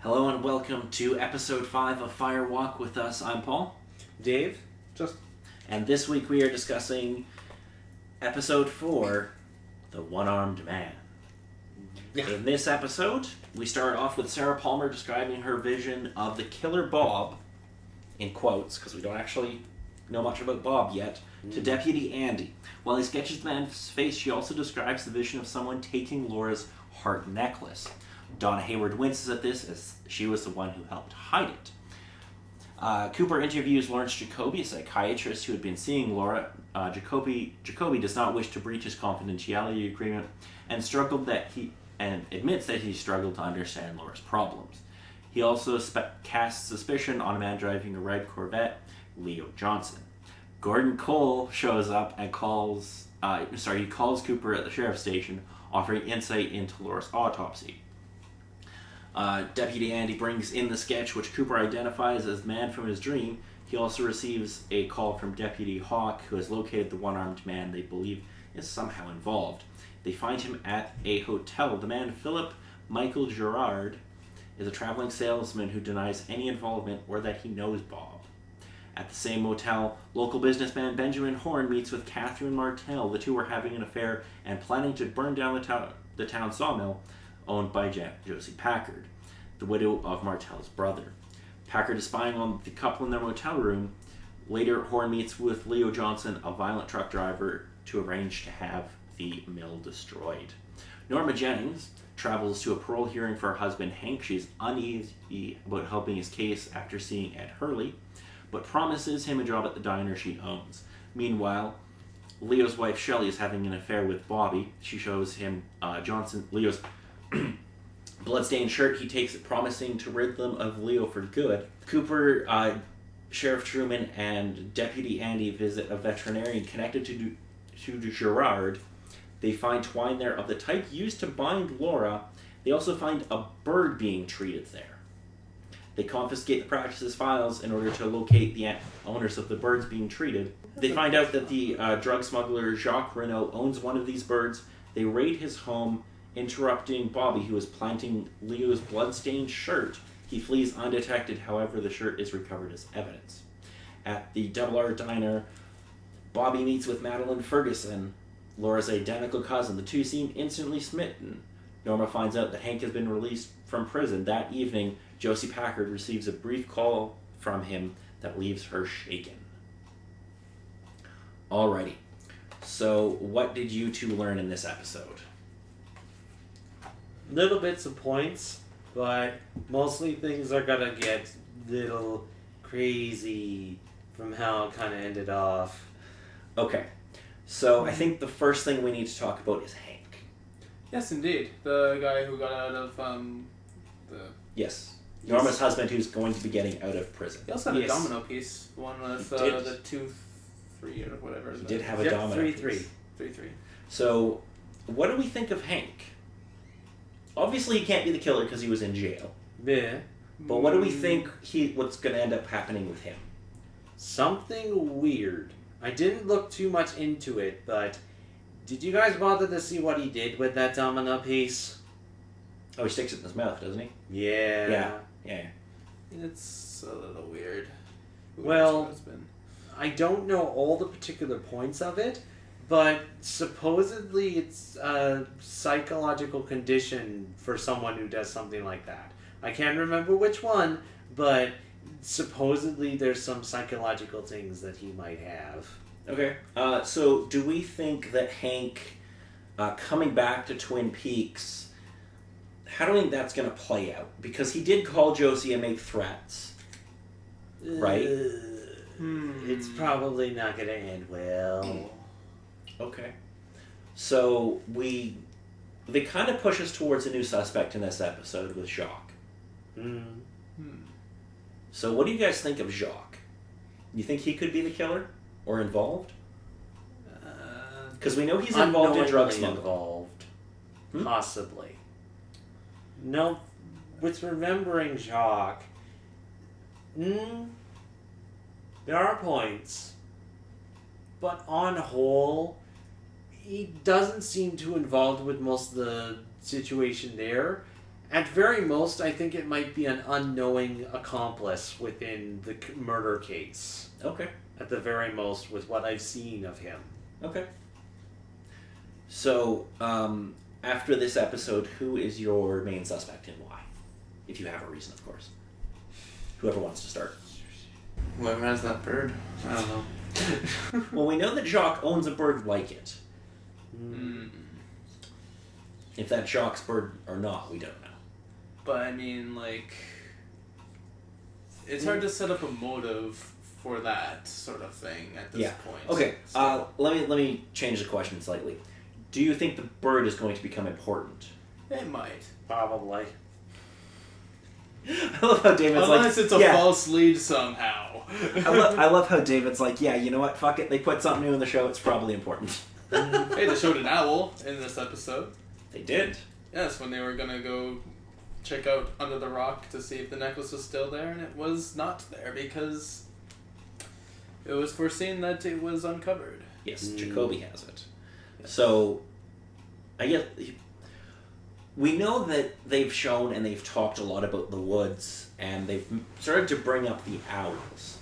Hello and welcome to episode 5 of Fire Walk with us. I'm Paul. Dave. And this week we are discussing episode 4, The One-Armed Man. Yeah. In this episode, we start off with Sarah Palmer describing her vision of the killer Bob, in quotes, because we don't actually know much about Bob yet, to Deputy Andy. While he sketches the man's face, she also describes the vision of someone taking Laura's heart necklace. Donna Hayward winces at this, as she was the one who helped hide it. Cooper interviews Lawrence Jacoby, a psychiatrist who had been seeing Laura. Jacoby does not wish to breach his confidentiality agreement and admits that he struggled to understand Laura's problems. He also casts suspicion on a man driving a red Corvette, Leo Johnson. Gordon Cole shows up and calls Cooper at the sheriff's station, offering insight into Laura's autopsy. Deputy Andy brings in the sketch, which Cooper identifies as the man from his dream. He also receives a call from Deputy Hawk, who has located the one-armed man they believe is somehow involved. They find him at a hotel. The man, Philip Michael Gerard, is a traveling salesman who denies any involvement or that he knows Bob. At the same motel, local businessman Benjamin Horn meets with Catherine Martell. The two are having an affair and planning to burn down the town sawmill owned by Josie Packard, the widow of Martell's brother. Packard is spying on the couple in their motel room. Later, Horn meets with Leo Johnson, a violent truck driver, to arrange to have the mill destroyed. Norma Jennings travels to a parole hearing for her husband Hank. She's uneasy about helping his case after seeing Ed Hurley, but promises him a job at the diner she owns. Meanwhile, Leo's wife Shelley is having an affair with Bobby. She shows him Leo's bloodstained shirt. He takes it, promising to rid them of Leo for good. Cooper, Sheriff Truman, and Deputy Andy visit a veterinarian connected to Gerard. They find twine there of the type used to bind Laura. They also find a bird being treated there. They confiscate the practice's files in order to locate the owners of the birds being treated. They find out that the drug smuggler Jacques Renault owns one of these birds. They raid his home, interrupting Bobby, who is planting Leo's blood-stained shirt. He flees undetected, however, the shirt is recovered as evidence. At the Double R Diner, Bobby meets with Madeline Ferguson, Laura's identical cousin. The two seem instantly smitten. Norma finds out that Hank has been released from prison. That evening, Josie Packard receives a brief call from him that leaves her shaken. Alrighty, so what did you two learn in this episode? Little bits of points, but mostly things are gonna get little crazy from how it kind of ended off. Okay, so I think the first thing we need to talk about is Hank. Yes, indeed. The guy who got out of Yes. Norma's husband, who's going to be getting out of prison. He also had a domino piece, one with the 2-3 or whatever. He did have a domino 3-3. piece. 3-3. So, what do we think of Hank? Obviously, he can't be the killer because he was in jail. Yeah. But what do we think what's going to end up happening with him? Something weird. I didn't look too much into it, but did you guys bother to see what he did with that domino piece? Oh, he sticks it in his mouth, doesn't he? Yeah. Yeah. It's a little weird. Well, I don't know all the particular points of it, but supposedly it's a psychological condition for someone who does something like that. I can't remember which one, but supposedly there's some psychological things that he might have. Okay. So do we think that Hank, coming back to Twin Peaks, how do we think that's going to play out? Because he did call Josie and make threats, right? It's probably not going to end well. Okay. So they kind of push us towards a new suspect in this episode with Jacques. So what do you guys think of Jacques? You think he could be the killer or involved? Because we know he's involved in drug smuggling. Possibly. No, with remembering Jacques, there are points, but on whole, he doesn't seem too involved with most of the situation there, At very most, I think it might be an unknowing accomplice within the murder case. Okay. At the very most, with what I've seen of him. Okay. So, after this episode, who is your main suspect and why? If you have a reason, of course. Whoever wants to start. Whoever has that bird. I don't know. Well, we know that Jacques owns a bird like it. Mm. If that's Jacques' bird or not, we don't know. But I mean, like, it's hard to set up a motive for that sort of thing at this point. Okay. Let me change the question slightly. Do you think the bird is going to become important? It might. Probably. I love how David's Unless it's a false lead somehow. I love how David's like, yeah, you know what? Fuck it. They put something new in the show. It's probably important. Hey, they showed an owl in this episode. They did. Yes, when they were gonna go check out under the rock to see if the necklace was still there, and it was not there because it was foreseen that it was uncovered. Yes, Jacoby has it. Yes. So, I guess we know that they've shown and they've talked a lot about the woods, and they've started to bring up the owls.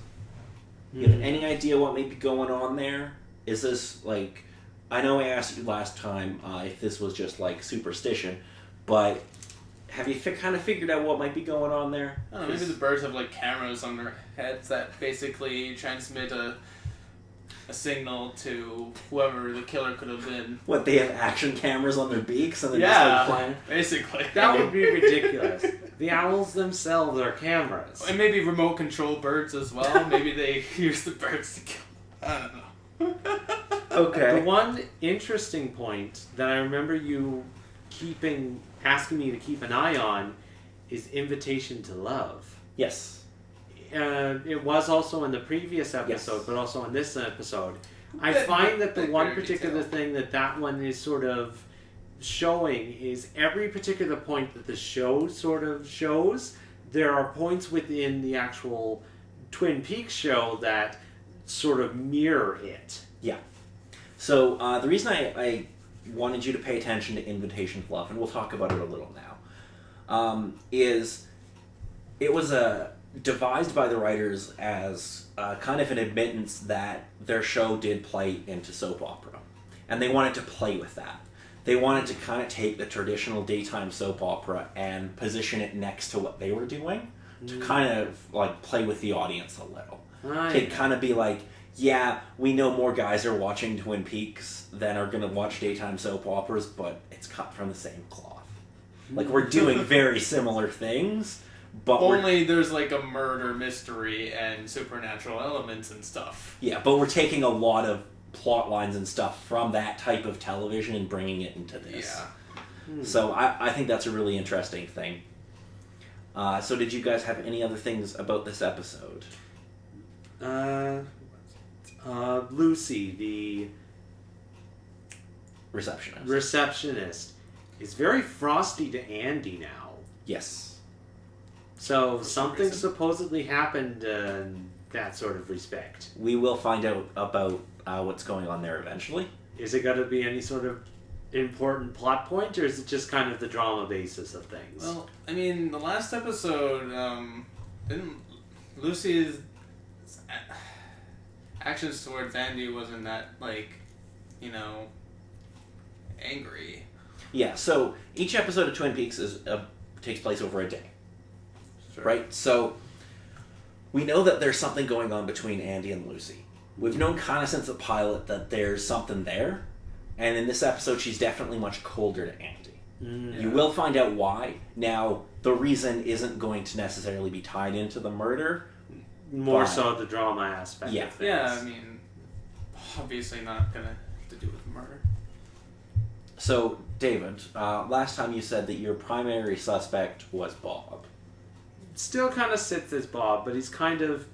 You have any idea what may be going on there? Is this like... I know I asked you last time if this was just like superstition, but have you kind of figured out what might be going on there? I don't know, maybe the birds have like cameras on their heads that basically transmit a signal to whoever the killer could have been. What, they have action cameras on their beaks and they're just like flying? Basically. That would be ridiculous. The owls themselves are cameras. And maybe remote control birds as well. Maybe they use the birds to kill. I don't know. Okay. The one interesting point that I remember you asking me to keep an eye on is Invitation to Love. Yes. It was also in the previous episode, but also in this episode. I find that the one particular thing that one is sort of showing is every particular point that the show sort of shows, there are points within the actual Twin Peaks show that sort of mirror it. Yeah. So the reason I wanted you to pay attention to Invitation to Love, and we'll talk about it a little now, is it was devised by the writers as kind of an admittance that their show did play into soap opera. And they wanted to play with that. They wanted to kind of take the traditional daytime soap opera and position it next to what they were doing to kind of like play with the audience a little. To kind of be like, yeah, we know more guys are watching Twin Peaks than are going to watch daytime soap operas, but it's cut from the same cloth. Like, we're doing very similar things, but only there's like a murder mystery and supernatural elements and stuff. Yeah, but we're taking a lot of plot lines and stuff from that type of television and bringing it into this. Yeah. So I think that's a really interesting thing. So did you guys have any other things about this episode? Lucy, the receptionist, is very frosty to Andy now. Yes. So something supposedly happened in that sort of respect. We will find out about what's going on there eventually. Is it going to be any sort of important plot point, or is it just kind of the drama basis of things? Well, I mean, the last episode, didn't Lucy's actions towards Andy wasn't that, like, angry. Yeah, so each episode of Twin Peaks takes place over a day. Sure. Right? So we know that there's something going on between Andy and Lucy. We've known kind of since the pilot that there's something there, and in this episode she's definitely much colder to Andy. Yeah. You will find out why. Now, the reason isn't going to necessarily be tied into the murder. More so the drama aspect of things. Yeah, I mean, obviously not gonna have to do with murder. So, David, last time you said that your primary suspect was Bob. Still kind of sits as Bob, but he's kind of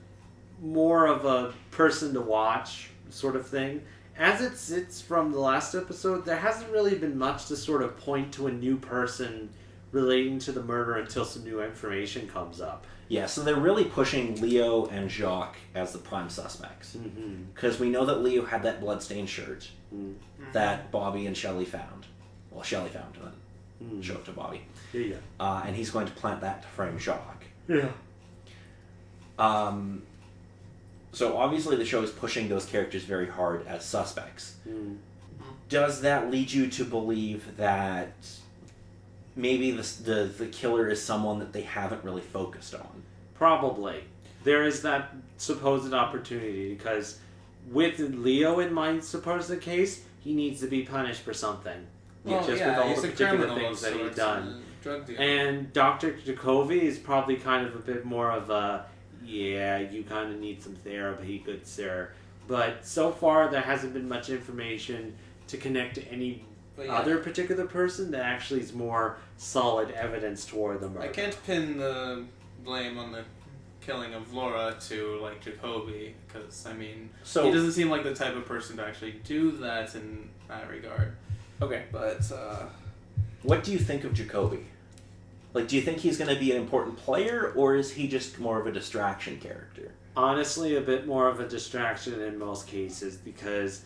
more of a person to watch sort of thing. As it sits from the last episode, there hasn't really been much to sort of point to a new person relating to the murder until some new information comes up. Yeah, so they're really pushing Leo and Jacques as the prime suspects. Because we know that Leo had that bloodstained shirt that Bobby and Shelley found. Well, Shelley found it. show it to Bobby. Yeah. And he's going to plant that to frame Jacques. Yeah. So obviously the show is pushing those characters very hard as suspects. Mm. Does that lead you to believe that maybe the killer is someone that they haven't really focused on? Probably. There is that supposed opportunity because with Leo in my supposed case, he needs to be punished for something. Well, just with all the particular things that he's done. Drug dealer. And Dr. Jacoby is probably kind of a bit more of a, yeah, you kind of need some therapy, good sir. But so far, there hasn't been much information to connect to any other particular person that actually is more solid evidence toward the murder. I can't pin the blame on the killing of Laura to, like, Jacoby, because, I mean, he doesn't seem like the type of person to actually do that in that regard. Okay. But, what do you think of Jacoby? Like, do you think he's going to be an important player, or is he just more of a distraction character? Honestly, a bit more of a distraction in most cases, because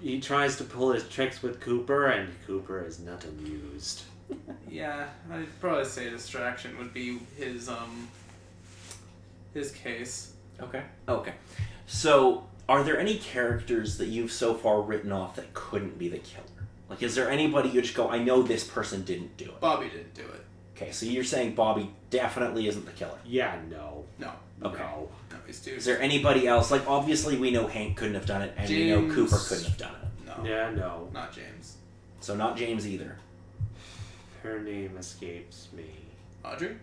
he tries to pull his tricks with Cooper, and Cooper is not amused. yeah, I'd probably say distraction would be his case. Okay. So, are there any characters that you've so far written off that couldn't be the killer? Like, is there anybody you just go, I know this person didn't do it? Bobby didn't do it. Okay, so you're saying Bobby definitely isn't the killer? Yeah, no. No. Okay. No. No, he's too... Is there anybody else? Like, obviously we know Hank couldn't have done it, and we know Cooper couldn't have done it. No. Yeah, no. Not James. So not James either. Her name escapes me. Audrey?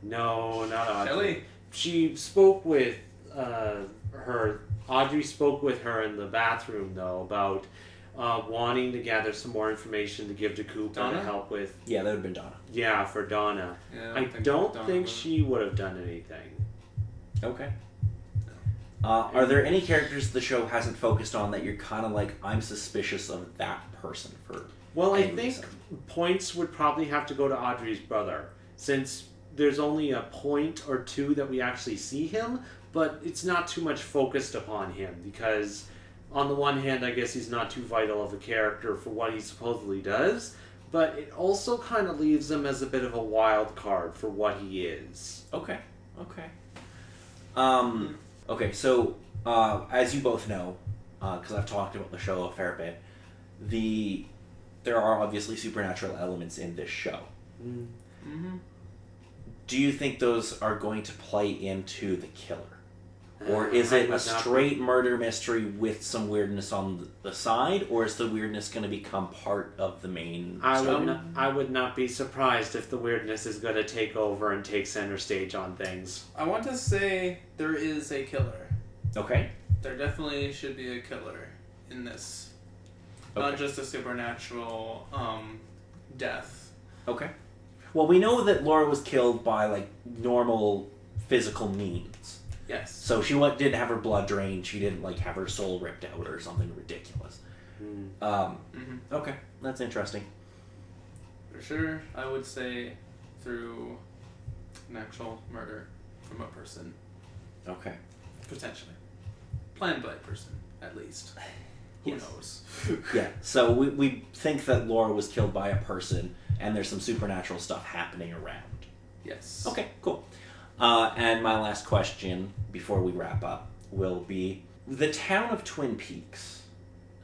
No, not Audrey. Shelley? She spoke with her. Audrey spoke with her in the bathroom, though, about wanting to gather some more information to give to Cooper Donna? to help with. Yeah, that would have been Donna. Yeah, for Donna. Yeah, I don't think she would have done anything. Okay. Are there any characters the show hasn't focused on that you're kind of like, I'm suspicious of that person for? Well, I any think reason? points would probably have to go to Audrey's brother, since there's only a point or two that we actually see him, but it's not too much focused upon him, because on the one hand, I guess he's not too vital of a character for what he supposedly does, but it also kind of leaves him as a bit of a wild card for what he is. Okay. Okay, so as you both know, because I've talked about the show a fair bit, there are obviously supernatural elements in this show. Mm-hmm. Do you think those are going to play into the killer? Or is it a straight murder mystery with some weirdness on the side, or is the weirdness going to become part of the main story? I would not be surprised if the weirdness is going to take over and take center stage on things. I want to say there is a killer. Okay. There definitely should be a killer in this. Okay. Not just a supernatural death. Okay. Well, we know that Laura was killed by, like, normal physical means. Yes. So she didn't have her blood drained. She didn't, like, have her soul ripped out or something ridiculous. Okay. That's interesting. For sure, I would say through an actual murder from a person. Okay. Potentially. Planned by a person, at least. Who Yes. knows? Yeah, so we think that Laura was killed by a person, and there's some supernatural stuff happening around. Yes. Okay, cool. And my last question, before we wrap up, will be, the town of Twin Peaks,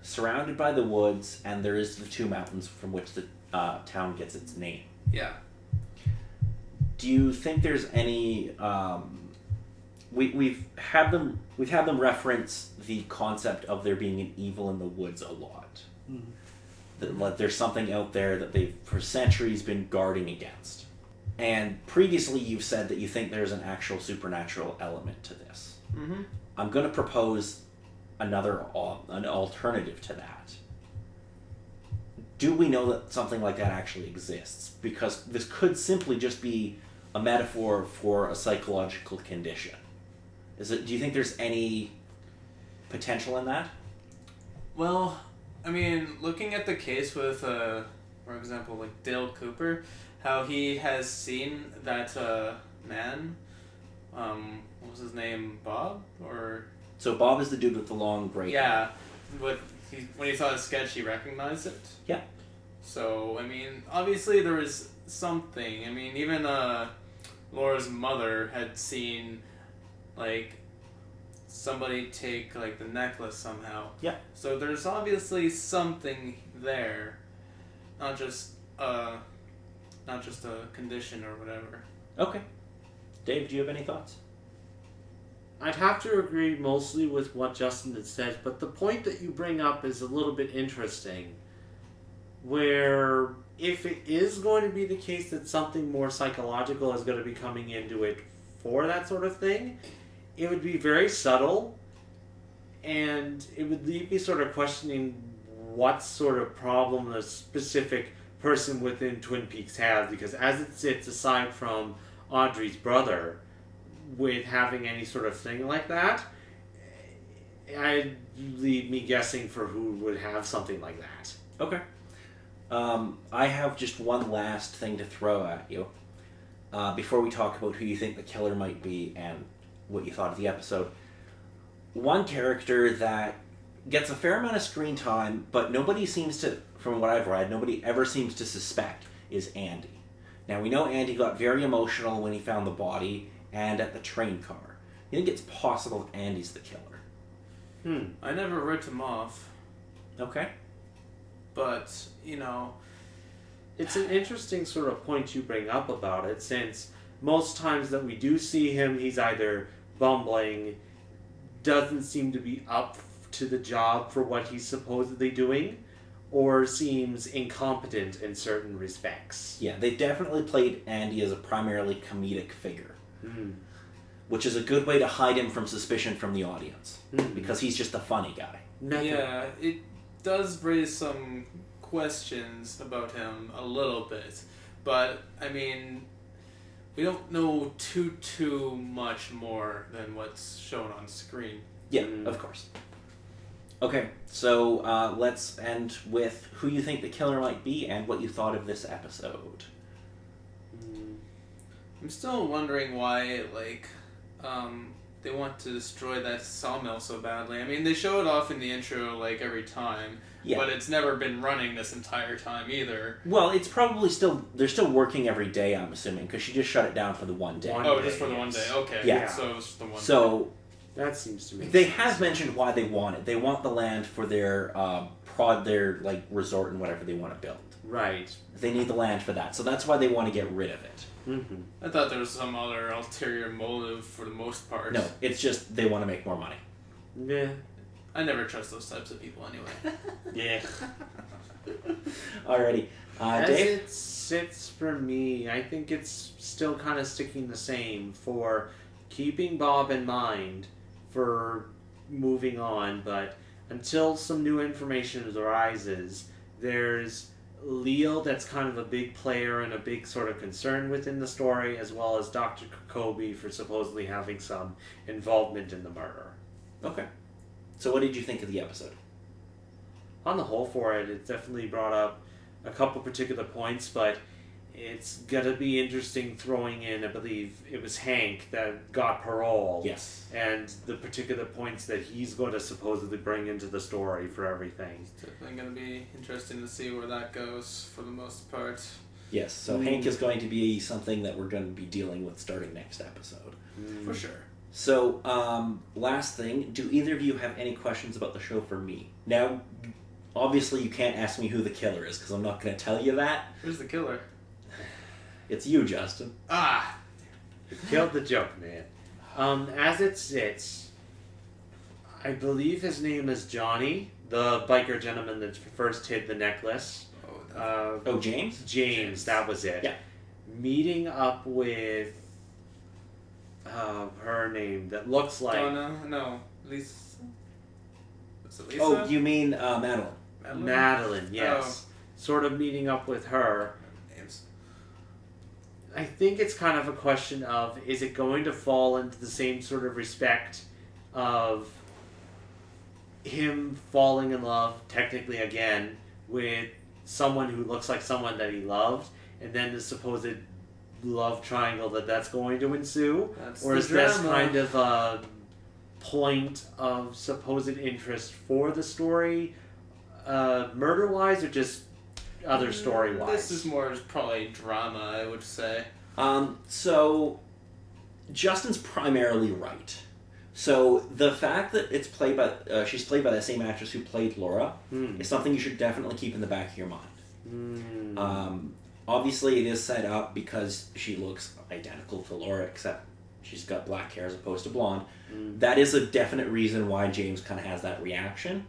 surrounded by the woods, and there is the two mountains from which the town gets its name. Yeah. Do you think there's any... We've had them reference the concept of there being an evil in the woods a lot. Mm-hmm. That, like, there's something out there that they've for centuries been guarding against. And previously you've said that you think there's an actual supernatural element to this. Mm-hmm. I'm going to propose an alternative to that. Do we know that something like that actually exists? Because this could simply just be a metaphor for a psychological condition. Do you think there's any potential in that? Well, I mean, looking at the case with, for example, like Dale Cooper, how he has seen that man, what was his name, Bob? Or... So Bob is the dude with the long gray hair. Yeah, when he saw the sketch, he recognized it. Yeah. So, I mean, obviously there was something. I mean, even Laura's mother had seen, like, somebody take, like, the necklace somehow. Yeah. So there's obviously something there. Not just a condition or whatever. Okay. Dave, do you have any thoughts? I'd have to agree mostly with what Justin had said, but the point that you bring up is a little bit interesting. Where if it is going to be the case that something more psychological is going to be coming into it for that sort of thing, it would be very subtle, and it would leave me sort of questioning what sort of problem a specific person within Twin Peaks has, because as it sits, aside from Audrey's brother, with having any sort of thing like that, I'd leave me guessing for who would have something like that. Okay. I have just one last thing to throw at you before we talk about who you think the killer might be and what you thought of the episode. One character that gets a fair amount of screen time, but nobody seems to, from what I've read, nobody ever seems to suspect, is Andy. Now, we know Andy got very emotional when he found the body and at the train car. You think it's possible that Andy's the killer? I never wrote him off. Okay. But, you know... It's an interesting sort of point you bring up about it, since most times that we do see him, he's either bumbling, doesn't seem to be up to the job for what he's supposedly doing, or seems incompetent in certain respects. Yeah, they definitely played Andy as a primarily comedic figure. Which is a good way to hide him from suspicion from the audience. Because he's just a funny guy. Yeah, it does raise some questions about him a little bit. But, I mean, we don't know too much more than what's shown on screen. Yeah, of course. Okay, so let's end with who you think the killer might be and what you thought of this episode. I'm still wondering why, like, they want to destroy that sawmill so badly. I mean, they show it off in the intro, like, every time, but it's never been running this entire time either. Well, it's probably they're still working every day, I'm assuming, because she just shut it down for the one day. Just for the one day, okay. Yeah. So it's the one day. That seems to me. They have mentioned why they want it. They want the land for their like resort and whatever they want to build. Right. They need the land for that, so that's why they want to get rid of it. I thought there was some other ulterior motive for the most part. No, it's just they want to make more money. Yeah. I never trust those types of people anyway. Yeah. Alrighty. As Dave? it sits for me, I think it's still kind of sticking the same for keeping Bob in mind for moving on, but until some new information arises, there's Leo that's kind of a big player and a big sort of concern within the story, as well as Dr. Kobe for supposedly having some involvement in the murder. Okay. So what did you think of the episode? On the whole for it, it definitely brought up a couple particular points, but it's gonna be interesting throwing in, I believe it was Hank that got parole. Yes. And the particular points that he's going to supposedly bring into the story for everything. It's definitely going to be interesting to see where that goes for the most part. Yes, so Hank is going to be something that we're going to be dealing with starting next episode. For sure. So, last thing, do either of you have any questions about the show for me? Now, obviously you can't ask me who the killer is, because I'm not going to tell you that. Who's the killer? It's you, Justin. Ah! You killed the joke, man. As it sits, I believe his name is Johnny, the biker gentleman that first hid the necklace. James? James, that was it. Yeah. Meeting up with her name that looks like... Donna? No. Lisa? Is it Lisa? Oh, you mean Madeline. Madeline, yes. Sort of meeting up with her. Names. I think it's kind of a question of, is it going to fall into the same sort of respect of him falling in love, technically again, with someone who looks like someone that he loved, and then the supposed love triangle that's going to ensue? Or is this kind of a point of supposed interest for the story, murder-wise, or just other story wise? This is more probably drama, I would say. So Justin's primarily right. So the fact that it's played by she's played by the same actress who played Laura is something you should definitely keep in the back of your mind. Obviously, it is set up because she looks identical to Laura, except she's got black hair as opposed to blonde. That is a definite reason why James kind of has that reaction.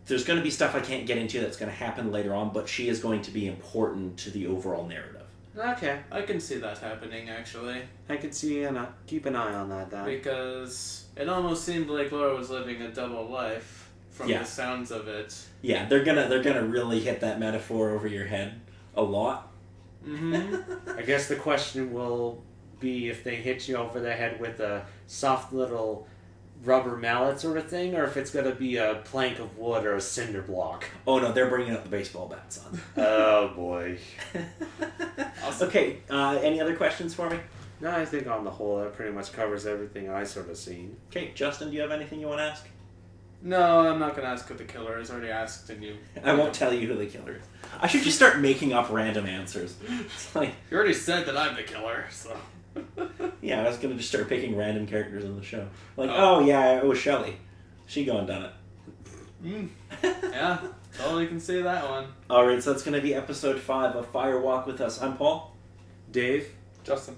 There's going to be stuff I can't get into that's going to happen later on, but she is going to be important to the overall narrative. Okay. I can see that happening, actually. I can see and keep an eye on that then. Because it almost seemed like Laura was living a double life from the sounds of it. Yeah, they're gonna really hit that metaphor over your head a lot. I guess the question will be if they hit you over the head with a soft little rubber mallet sort of thing, or if it's going to be a plank of wood or a cinder block. Oh no, they're bringing up the baseball bat, son. Oh boy. Awesome. Okay, any other questions for me? No, I think on the whole that pretty much covers everything I sort of seen. Okay, Justin, do you have anything you want to ask? No, I'm not going to ask who the killer is. I already asked and you... I won't tell you who the killer is. I should just start making up random answers. It's like... You already said that I'm the killer, so... Yeah, I was going to just start picking random characters in the show. Like, oh yeah, it was Shelley. She gone done it. Yeah, totally can see that one. Alright, so that's going to be episode 5 of Fire Walk with Us. I'm Paul. Dave. Justin.